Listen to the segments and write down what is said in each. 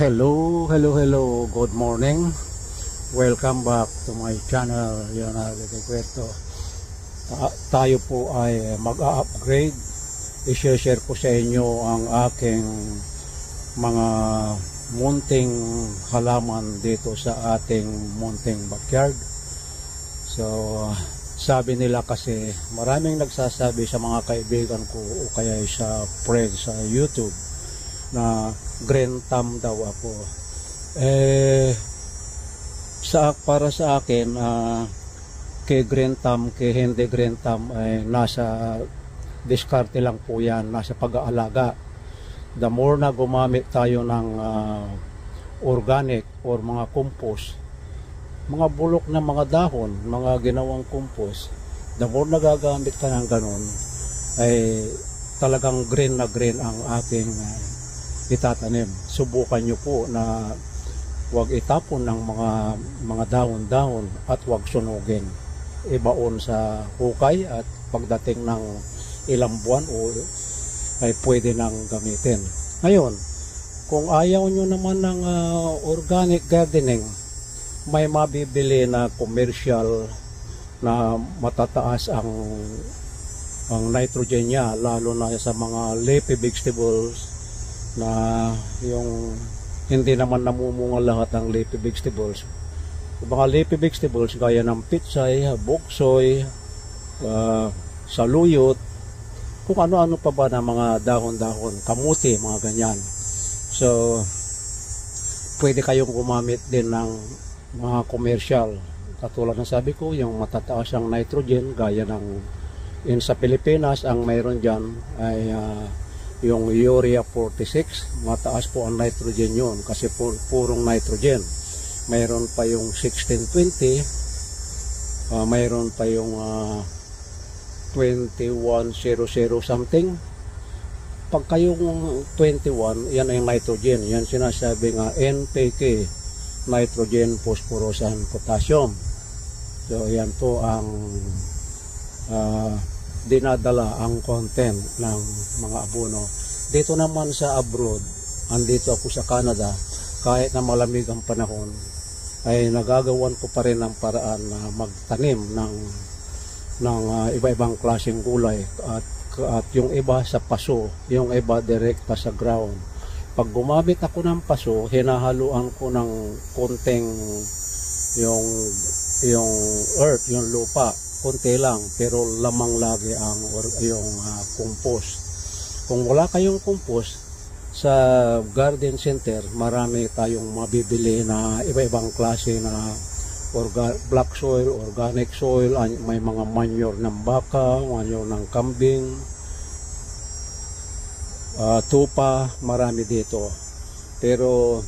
Hello, good morning. Welcome back to my channel, Leonardo de Cueto. Tayo po ay mag-upgrade. I-share ko sa inyo ang aking mga munting halaman dito sa ating munting backyard. So, sabi nila kasi, maraming nagsasabi sa mga kaibigan ko o kaya sa friends sa YouTube na green thumb daw ako. Para sa akin, kay green thumb, kay hindi green thumb, ay nasa diskarte lang po yan, nasa pag-aalaga. The more na gumamit tayo ng organic or mga compost, mga bulok na mga dahon, mga ginawang compost, the more na gagamit ka ng ganun, ay talagang green na green ang ating itatanim. Subukan nyo po na huwag itapon ng mga dahon-dahon at huwag sunugin. Ibaon sa hukay at pagdating ng ilang buwan ay pwede nang gamitin. Ngayon, kung ayaw nyo naman ng organic gardening, may mabibili na commercial na matataas ang nitrogen niya, lalo na sa mga leafy vegetables na yung hindi naman namumunga lahat ng leafy vegetables. Yung mga leafy vegetables gaya ng pitsay, boksoy, saluyot, kung ano-ano pa ba na mga dahon-dahon, kamuti, mga ganyan. So, pwede kayong gumamit din ng mga commercial. Katulad ng sabi ko, yung matataas ang nitrogen, gaya ng sa Pilipinas, ang mayroon dyan ay yung urea 46, mataas po ang nitrogen yun kasi purong nitrogen. Mayroon pa yung 1620, mayroon pa yung 2100 something. Pag kayong 21, yan ay nitrogen. Yan sinasabi nga NPK, nitrogen, phosphorus, and potassium. So yan po ang dinadala ang content ng mga abono. Dito naman sa abroad, andito ako sa Canada, kahit na malamig ang panahon, ay nagagawan ko pa rin ng paraan na magtanim ng iba-ibang klaseng gulay at yung iba sa paso, yung iba direkta sa ground. Pag gumamit ako ng paso, hinahaluan ko ng konting yung earth, yung lupa, konti lang, pero lamang lagi ang yung compost. Kung wala kayong compost, sa garden center, marami tayong mabibili na iba-ibang klase na black soil, organic soil, may mga manure ng baka, manure ng kambing, tupa, marami dito. Pero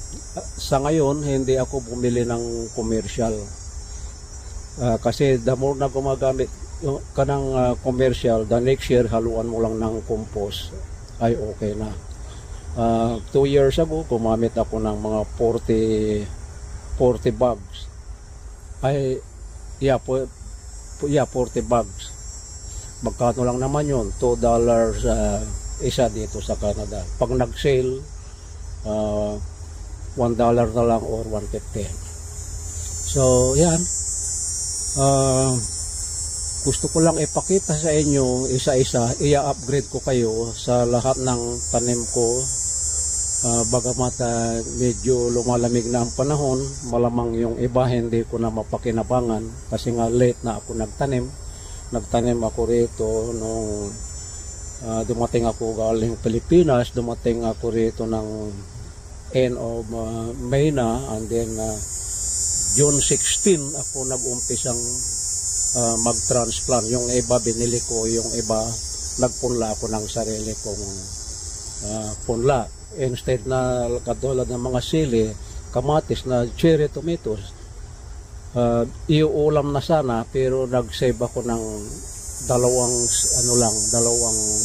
sa ngayon, hindi ako bumili ng commercial. Kasi the more na gumagamit ka ng commercial, the next year haluan mo lang ng compost ay okay na. 2 years ago, gumamit ako ng mga 40 bags. Ay, 40 bags. Magkano lang naman yun? $2 isa dito sa Canada. Pag nag-sale, $1 na lang or 150. So, yan. Gusto ko lang ipakita sa inyo isa-isa, i-upgrade ko kayo sa lahat ng tanim ko. Bagamat medyo lumalamig na ang panahon, malamang yung iba hindi ko na mapakinabangan kasi nga late na ako nagtanim ako rito nung dumating ako galing Pilipinas, dumating ako rito ng end of May na, and then June 16 ako nag-umpisang mag-transplant. Yung iba binili ko, yung iba nagpunla ako ng sarili kong punla. Instead na katulad ng mga sili, kamatis na cherry tomatoes, iuulam na sana, pero nag-save ako ng dalawang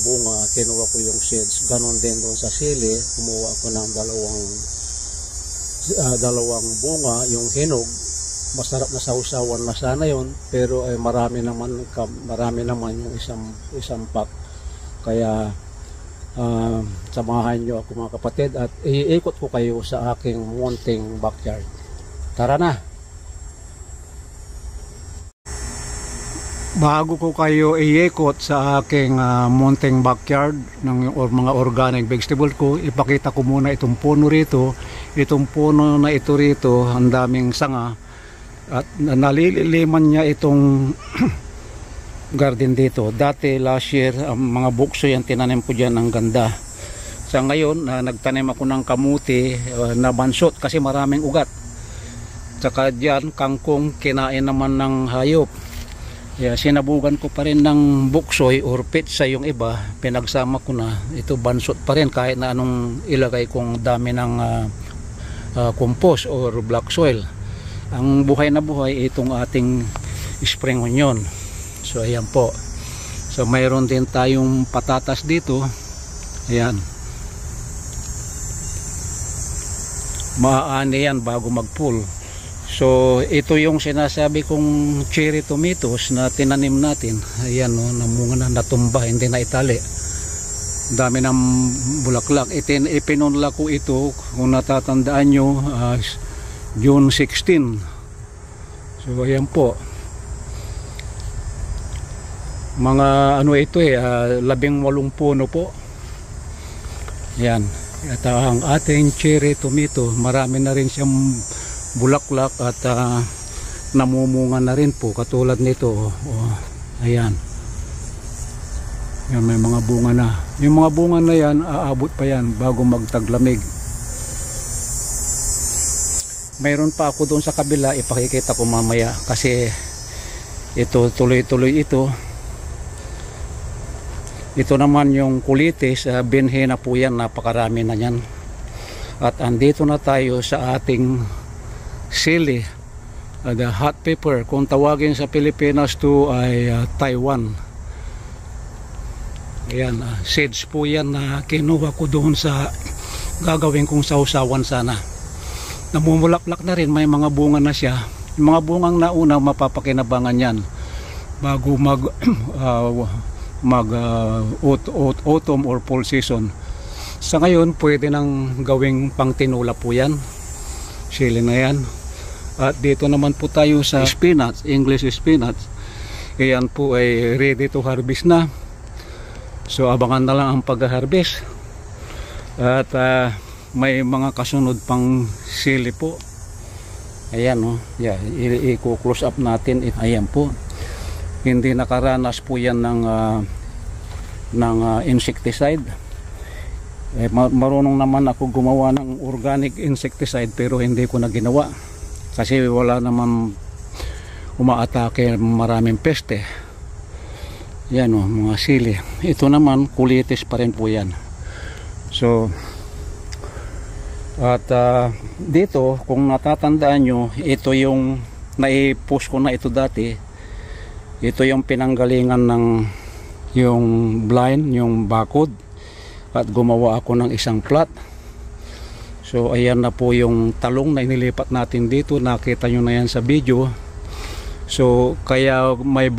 bunga, kinuha ko yung seeds. Ganon din doon sa sili, kumuha ako ng dalawang bunga, yung hinog. Masarap na sausawan na sana yon, pero marami naman yung isang pack. Kaya Samahan nyo ako mga kapatid at iikot ko kayo sa aking munting backyard. Tara na! Bago ko kayo iikot sa aking munting backyard or mga organic vegetable ko, ipakita ko muna itong puno rito. Itong puno na ito rito, ang daming sanga at naliliman niya itong garden dito. Dati last year, mga bukso yan tinanim ko dyan, ang ganda. Sa ngayon, nagtanim ako ng kamuti na bansot kasi maraming ugat. Tsaka dyan, kangkong, kinain naman ng hayop. Sinabugan ko pa rin ng buksoy or pitsa yung iba, pinagsama ko na, ito bansot pa rin kahit na anong ilagay kong dami ng compost or black soil. Ang buhay na buhay itong ating spring onion. So ayan po. So mayroon din tayong patatas dito. Ayan. Maaani yan bago mag-pull. So ito yung sinasabi kong cherry tomatoes na tinanim natin. Ayan o, namunga na, natumba, hindi na itali. Dami ng bulaklak. Ipinunla ko ito, kung natatandaan nyo, June 16. So ayan po. Mga ano ito 18 puno po. Ayan. At ang ating cherry tomato, marami na rin siyang bulaklak at namumunga na rin po katulad nito. Ayan. Yan, may mga bunga na. Yung mga bunga na yan, aabot pa yan bago magtaglamig. Mayroon pa ako doon sa kabila, ipakikita ko mamaya kasi ito tuloy-tuloy ito. Ito naman yung kulitis, binhi na po yan, napakarami na yan. At andito na tayo sa ating sili, the hot pepper, kung tawagin sa Pilipinas to ay Taiwan. Ayan, seeds po yan na kinuha ko doon sa gagawin kong sausawan sana. Namumulaklak na rin, may mga bunga na siya. Yung mga bungang nauna mapapakinabangan yan bago autumn or fall season. Sa ngayon pwede nang gawing pangtinula po yan, sili na yan. At dito naman po tayo sa spinach, English spinach. Ayan po ay ready to harvest na. So abangan na lang ang pag-harvest. At may mga kasunod pang sili po. Ayan o, i-close up natin. Ayan po. Hindi nakaranas po yan ng insecticide. Marunong naman ako gumawa ng organic insecticide pero hindi ko na ginawa. Kasi wala naman umaatake, maraming peste. Yan o, mga sili. Ito naman, kulitis pa rin po yan. So, at dito, kung natatandaan nyo, ito yung naipost ko na ito dati. Ito yung pinanggalingan ng yung blind, yung bakod. At gumawa ako ng isang plot. So ayan na po yung talong na inilipat natin dito, nakita nyo na yan sa video. So kaya may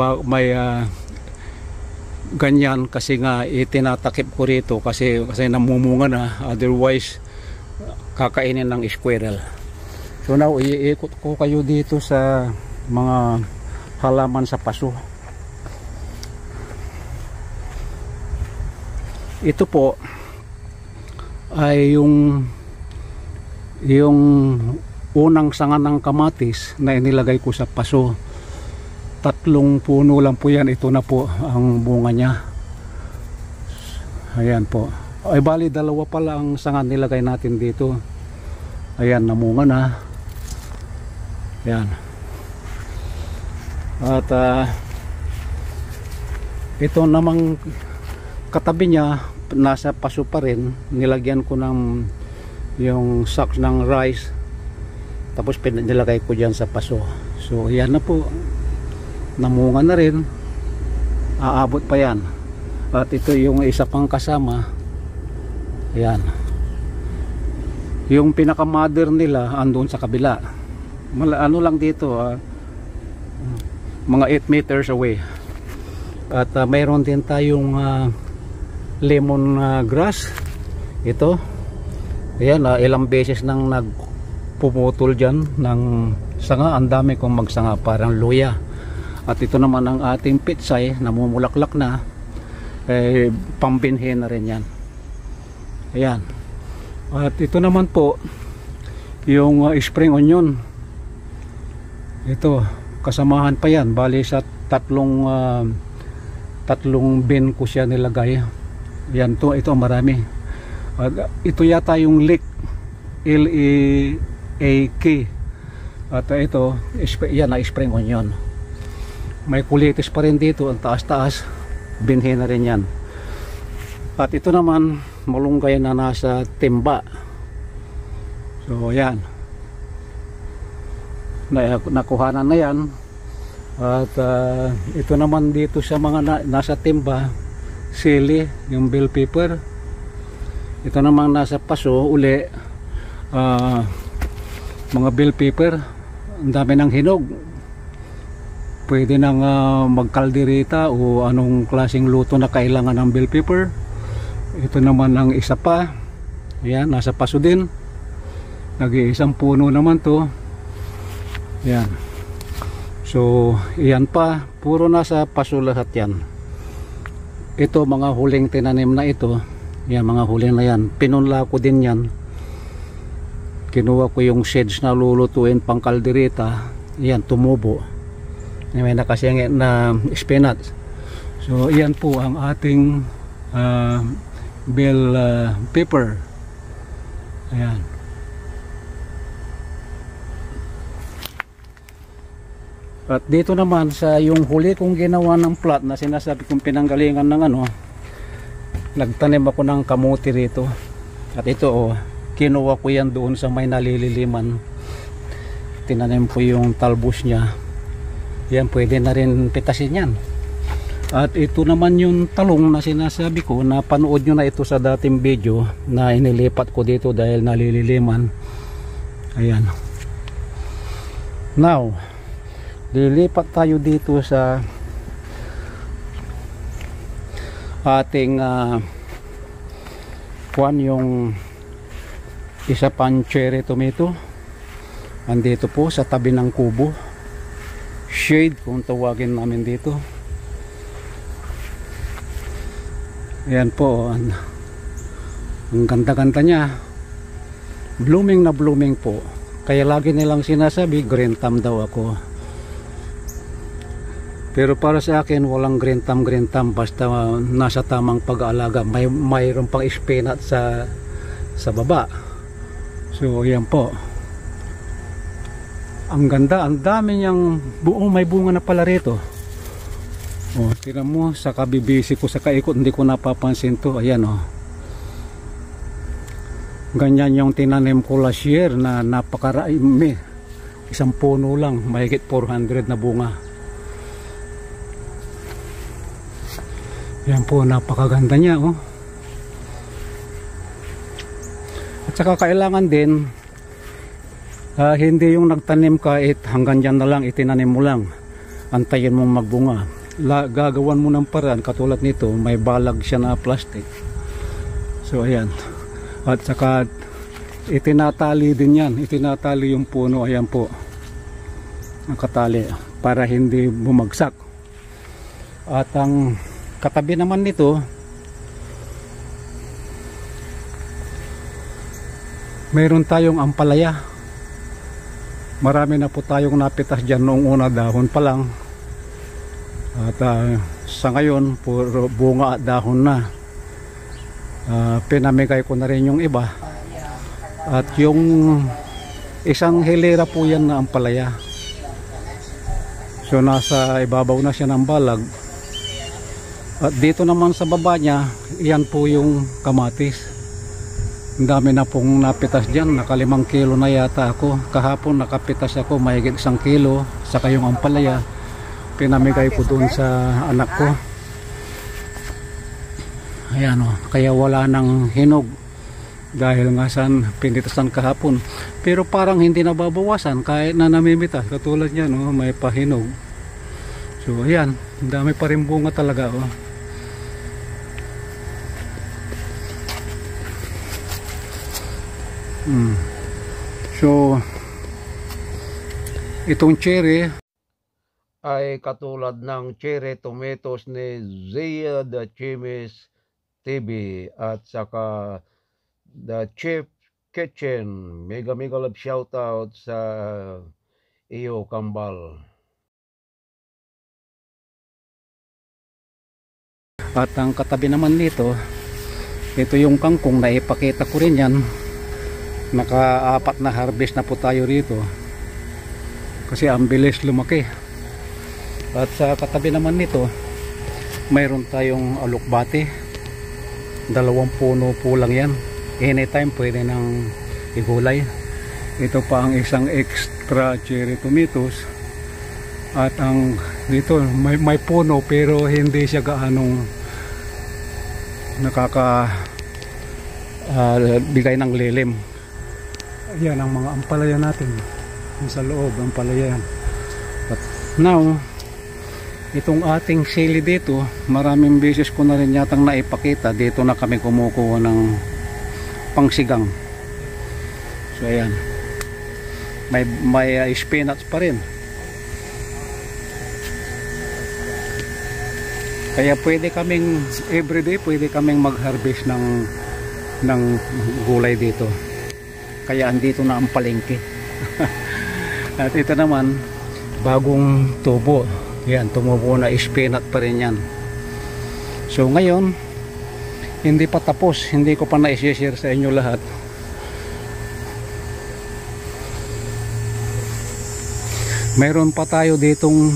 ganyan kasi nga itinatakip ko rito kasi namumunga na, otherwise kakainin ng squirrel. So now iikot ko kayo dito sa mga halaman sa paso. Ito po ay yung unang sanga ng kamatis na inilagay ko sa paso. 3 puno lang po yan. Ito na po ang bunga niya. Ayan po. Ay bali 2 pala ang sanga nilagay natin dito. Ayan, namunga na. Ayan. At ito namang katabi niya, nasa paso pa rin. Nilagyan ko ng yung sacks ng rice, tapos nilagay ko dyan sa paso. So yan na po, namunga na rin, aabot pa yan. At ito yung isa pang kasama. Yan, yung pinaka mother nila andun sa kabila. Ano lang dito, mga 8 meters away. At mayroon din tayong lemon grass. Ito. Ayan, ilang beses nang nagpuputol dyan ng sanga. Ang dami kong magsanga, parang luya. At ito naman ang ating pitsay, namumulaklak na. Pambinhi na rin yan. Ayan. At ito naman po yung spring onion. Ito, kasamahan pa yan. Bali sa tatlong bin ko siya nilagay. Yan to, ito marami. Ito yata yung leek, L-E-A-K. At ito, yan na spring onion. May kulitis pa rin dito, ang taas-taas. Binhi na rin yan. At ito naman, malunggay na nasa timba. So yan, nakuhanan na yan. At ito naman dito sa mga nasa timba, sili, yung bell pepper. Ito naman nasa paso uli, mga bell pepper. Ang dami ng hinog. Pwede nang magkalderita o anong klaseng luto na kailangan ng bell pepper. Ito naman ang isa pa. Yan, nasa paso din. Nag-iisang puno naman to. Yan. So, iyan pa. Puro nasa paso lahat yan. Ito, mga huling tinanim na ito. Yan, mga huling na yan. Pinunla ko din yan. Kinuha ko yung seeds na lulutuin pang kaldereta. Yan, tumubo. May nakasingit na spinach. So, iyan po ang ating bell pepper. Ayan. At dito naman sa yung huli kong ginawa ng plot na sinasabi kong pinanggalingan ng nagtanim ako ng kamuti rito. At ito kinuha ko yan doon sa may nalililiman. Tinanim ko yung talbos niya. Yan, pwede na rin pitasin yan. At ito naman yung talong na sinasabi ko, napanood nyo na ito sa dating video na inilipat ko dito dahil nalililiman. Ayan. Now, lilipat tayo dito sa ating yung isa pang cherry tomato. Andito po sa tabi ng kubo, shade kung tawagin namin dito. Ayan po, ang ganda-ganda niya, blooming na blooming po. Kaya lagi nilang sinasabi green thumb daw ako. Pero para sa akin walang green thumb basta nasa tamang pag-aalaga. Mayroon pang spinach sa baba. So ayan po, ang ganda, ang dami niyang may bunga na pala rito. Tingnan mo, sa kabibisi ko sa kaikot hindi ko napapansin to. Ayan ganyan yung tinanim ko last year na napakarami. Isang puno lang, mahigit 400 na bunga. Yan po, napakaganda niya At saka kailangan din hindi yung nagtanim ka hanggang dyan na lang itinanim mo lang, antayin mong magbunga. Gagawan mo ng paraan katulad nito, may balag siya na plastic. So ayan, at saka itinatali din yan, itinatali yung puno. Ayan po, nakatali para hindi bumagsak. At ang katabi naman nito, mayroon tayong ampalaya. Marami na po tayong napitas dyan noong una, dahon pa lang. At sa ngayon puro bunga at dahon na. Pinamigay ko na rin yung iba. At yung isang hilera po yan na ampalaya. So nasa ibabaw na siya ng balag. At dito naman sa baba niya, yan po yung kamatis. Ang dami na pong napitas dyan, naka 5 kilo na yata ako. Kahapon nakapitas ako mahigit 1 kilo. Saka yung ampalaya, pinamigay ko doon sa anak ko. Ayan kaya wala nang hinog. Dahil nga saan pinitasan kahapon. Pero parang hindi nababawasan kahit na namimitas. Katulad yan, may pahinog. So ayan, ang dami pa rin bunga talaga. So itong cherry ay katulad ng cherry tomatoes ni Zia the Chemist TV at saka the Chef Kitchen. Mega love shoutout sa iyo, Kambal. At ang katabi naman nito, ito yung kangkong na ipakita ko rin yan. Naka-4 na harvest na po tayo rito kasi ang bilis lumaki. At sa katabi naman nito, mayroon tayong alukbate. 2 puno po lang yan. Anytime pwede nang igulay. Ito pa ang isang extra cherry tomatoes. At ang dito may puno pero hindi siya gaanong bigay ng lilim. Ayan ang mga ampalaya natin. Sa loob ang ampalaya yan. But now, itong ating sili dito, maraming beses ko na rin yatang naipakita. Dito na kami kumukuha ng pangsigang. So ayan, may spinach pa rin. Kaya pwede kaming everyday pwede kaming mag-harvest ng gulay dito. Kaya andito na ang palengke. At ito naman bagong tubo. Yan, tumubo na spinach pa rin yan. So ngayon, hindi pa tapos. Hindi ko pa na-share sa inyo lahat. Mayroon pa tayo ditong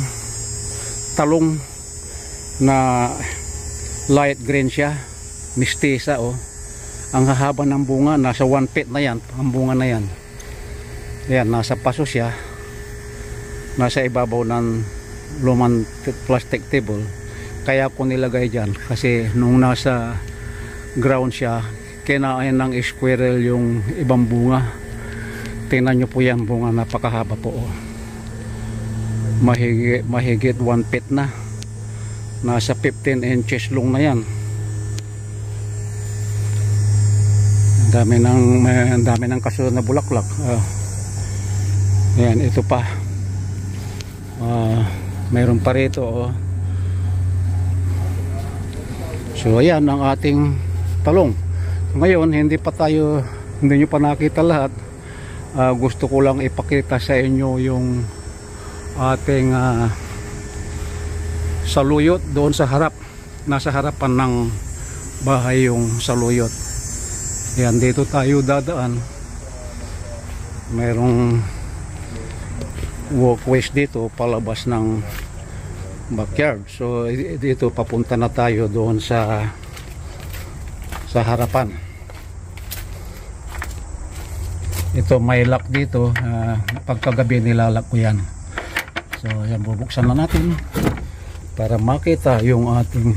talong na light green siya. Mistisa, oh. Ang hahaba ng bunga, nasa 1 feet na yan. Ang bunga na yan. Yan, nasa paso siya. Nasa ibabaw ng lumang plastic table. Kaya ko nilagay dyan kasi nung nasa ground siya, kinain ng squirrel yung ibang bunga. Tingnan nyo po yan, bunga napakahaba po, oh. Mahigit 1 feet na. Nasa 15 inches long na yan. Ang dami ng kasunod na bulaklak. Ayan, ito pa. Mayroon pa rito, oh. So ayan ang ating talong. Ngayon hindi nyo pa nakita lahat. Gusto ko lang ipakita sa inyo yung ating saluyot doon sa harap. Nasa harapan ng bahay yung saluyot. Ayan, dito tayo dadaan. Mayroong walkways dito palabas ng backyard. So dito papunta na tayo doon sa harapan. Ito may lock dito. Pagkagabi nilalak ko yan. So ayan, bubuksan na natin para makita yung ating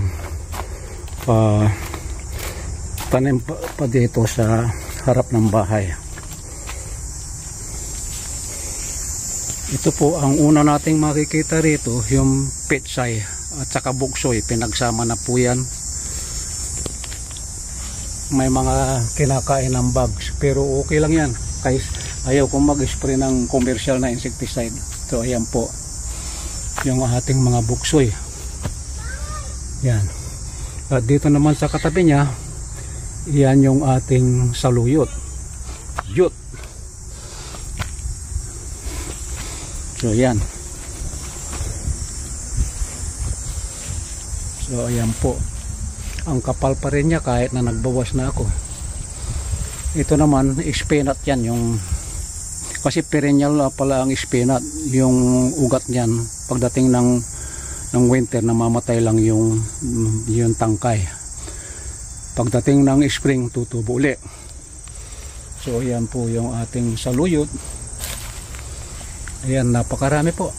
tanim pa dito sa harap ng bahay. Ito po ang una nating makikita rito, yung petsay at saka buksoy, pinagsama na po yan. May mga kinakain ng bugs pero okay lang yan kahit ayaw kong mag-spray ng commercial na insecticide. So ayan po yung ating mga buksoy. Yan. At dito naman sa katabi niya, yan yung ating saluyot, jute. So yan. So ayan po. Ang kapal pa rin niya kahit na nagbawas na ako. Ito naman spinach yan, yung kasi perennial pala ang spinach, yung ugat niyan pagdating ng winter namamatay lang yung tangkay. Pagdating ng spring tutubo uli. So ayan po yung ating saluyot. Ayan, napakarami po.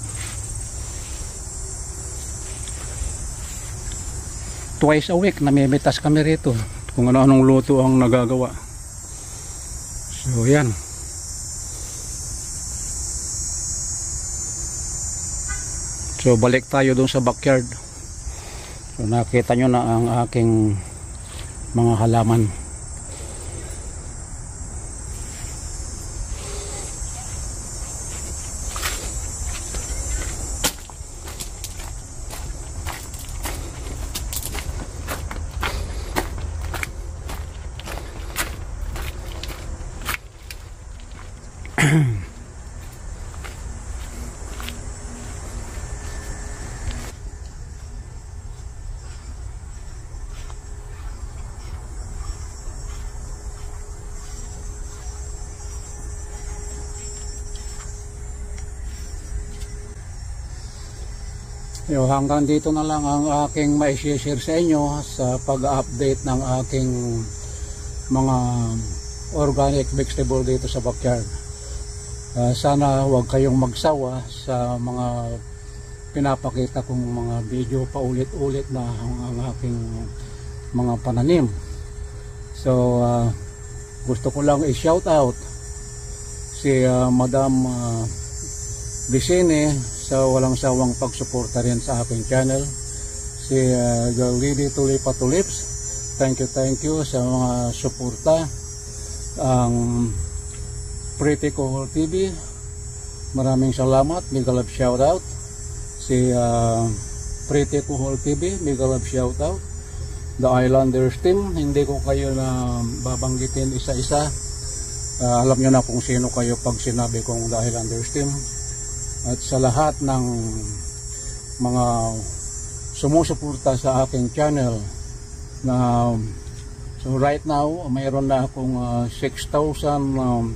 Twice a week namimitas kami rito kung ano-anong luto ang nagagawa. So ayan. So balik tayo dun sa backyard. So nakita nyo na ang aking mga halaman. Hanggang dito na lang ang aking mai-share sa inyo sa pag-update ng aking mga organic vegetable dito sa backyard. Sana huwag kayong magsawa sa mga pinapakita kong mga video paulit-ulit na ang aking mga pananim. So gusto ko lang i-shout out si Madam Vicene sa walang sawang pagsuporta rin sa aking channel. Si Lady Tulipa Tulips, thank you sa mga suporta. Ang Pretty Kuhol TV, maraming salamat, mega love shout out. Si Pretty Kuhol TV, mega love shout out. The Islanders team, hindi ko kayo na babanggitin isa-isa. Alam nyo na kung sino kayo pag sinabi kong The Islanders team. At sa lahat ng mga sumusuporta sa aking channel na so right now mayroon na akong 6,526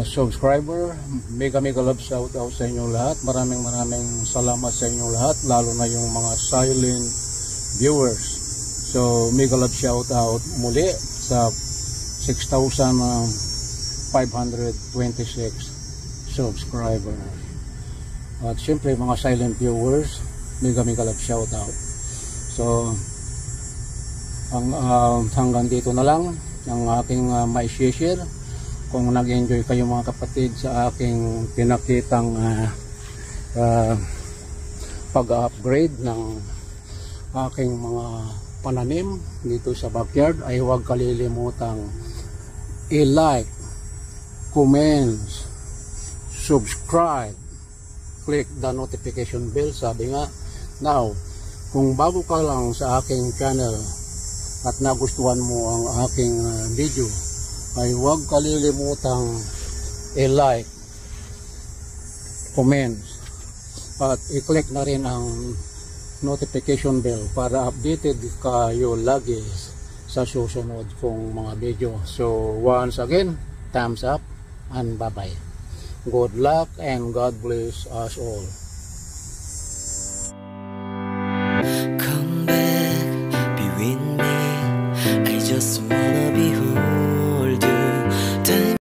subscriber. Mega love shout out sa inyo lahat. Maraming salamat sa inyo lahat, lalo na yung mga silent viewers. So mega love shout out muli sa 6,526 subscribers. At syempre mga silent viewers, mega love shout out. So hanggang dito na lang ang aking mai-share. Kung nag-enjoy kayo mga kapatid sa aking pinakitang pag-upgrade ng aking mga pananim dito sa backyard, ay huwag kalilimutang i-like, comment, subscribe, click the notification bell. Sabi nga, now kung bago ka lang sa aking channel at nagustuhan mo ang aking video, ay huwag kalilimutang i-like, comment, at i-click na rin ang notification bell para updated kayo lagi sa susunod kong mga video. So once again, thumbs up and bye bye. Good luck and God bless us all.